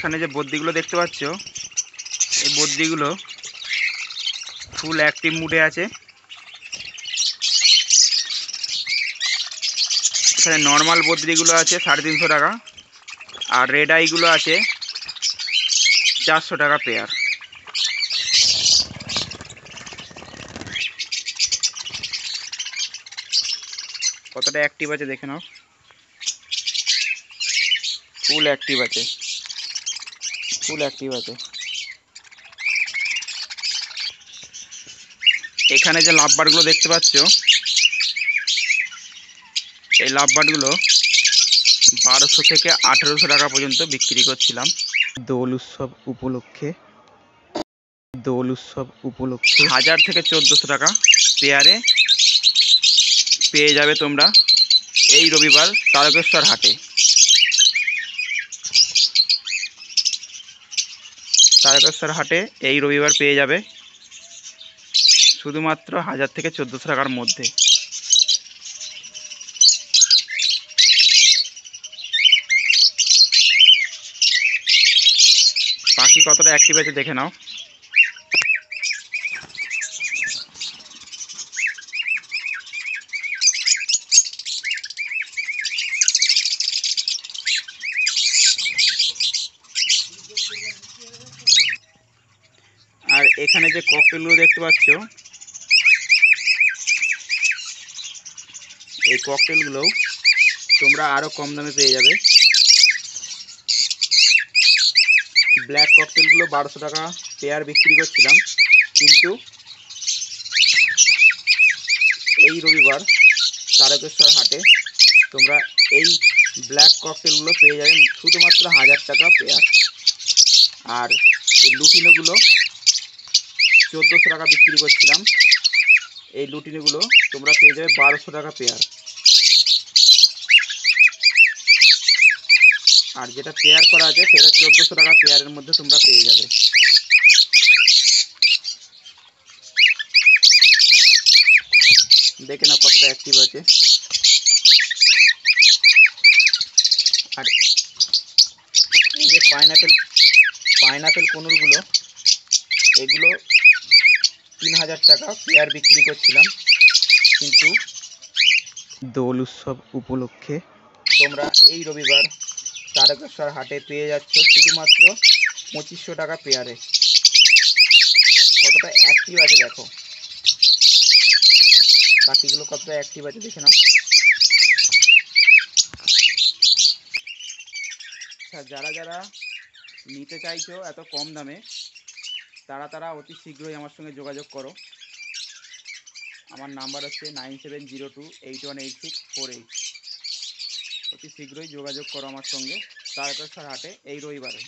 এখানে যে বদ্রিগুলো দেখতে পাচ্ছ, এই বদ্রিগুলো ফুল অ্যাক্টিভ মুডে আছে। এখানে নর্মাল বদ্রিগুলো আছে 350 টাকা, আর রেড আইগুলো আছে 400 টাকা পেয়ার। কতটা অ্যাক্টিভ আছে দেখে নাও, ফুল অ্যাক্টিভ আছে, ফুল অ্যাক্টিভ আছে। এখানে যে লাভবার্ডগুলো দেখতে পাচ্ছ, এই লাভবার্ডগুলো 1200 থেকে 1800 টাকা পর্যন্ত বিক্রি করছিলাম দোল উৎসব উপলক্ষে। 1000 থেকে 1400 টাকা পেয়ারে পেয়ে যাবে তোমরা এই রবিবার তারকেশ্বর হাটে। তারকেশ্বর হাটে এই রবিবার পেয়ে যাবে শুধুমাত্র 1000 থেকে 1400 টাকার মধ্যে। পাখি কতটা অ্যাক্টিভ আছে দেখে নাও। আর এখানে যে ককটেলগুলো দেখতে পাচ্ছ, এই ককটেলগুলোও তোমরা আরও কম দামে পেয়ে যাবে। ব্ল্যাক ককটেলগুলো 1200 টাকা পেয়ার বিক্রি করছিলাম, কিন্তু এই রবিবার তারকেশ্বর হাটে তোমরা এই ব্ল্যাক ককটেলগুলো পেয়ে যাবে শুধুমাত্র 1000 টাকা পেয়ার। আর এই লুটিনোগুলো 1400 টাকা বিক্রি করছিলাম, এই লুটিনোগুলো তোমরা পেয়ে যাবে 1200 টাকা পেয়ার। আর যেটা পেয়ার করা আছে সেটা 1400 টাকা পেয়ারের মধ্যে তোমরা পেয়ে যাবে। দেখে নাও কতটা অ্যাক্টিভ আছে। আর এই যে পাইনাপেল কোনুরগুলো, এগুলো 3000 টাকা পেয়ার বিক্রি করছিলাম, কিন্তু দোল উৎসব উপলক্ষে তোমরা এই রবিবার তারকেশ্বর হাটে পেয়ে যাচ্ছ শুধুমাত্র 2500 টাকা পেয়ারে। কতটা অ্যাক্টিভ আছে দেখো, পাখিগুলো কতটা অ্যাক্টিভ আছে দেখে নাও। যারা যারা নিতে চাইছো এত কম দামে, তারা অতি শীঘ্রই আমার সঙ্গে যোগাযোগ করো। আমার নাম্বার হচ্ছে 9702818648। অতি শীঘ্রই যোগাযোগ করো আমার সঙ্গে তারকেশ্বর হাটে এই রবিবারে।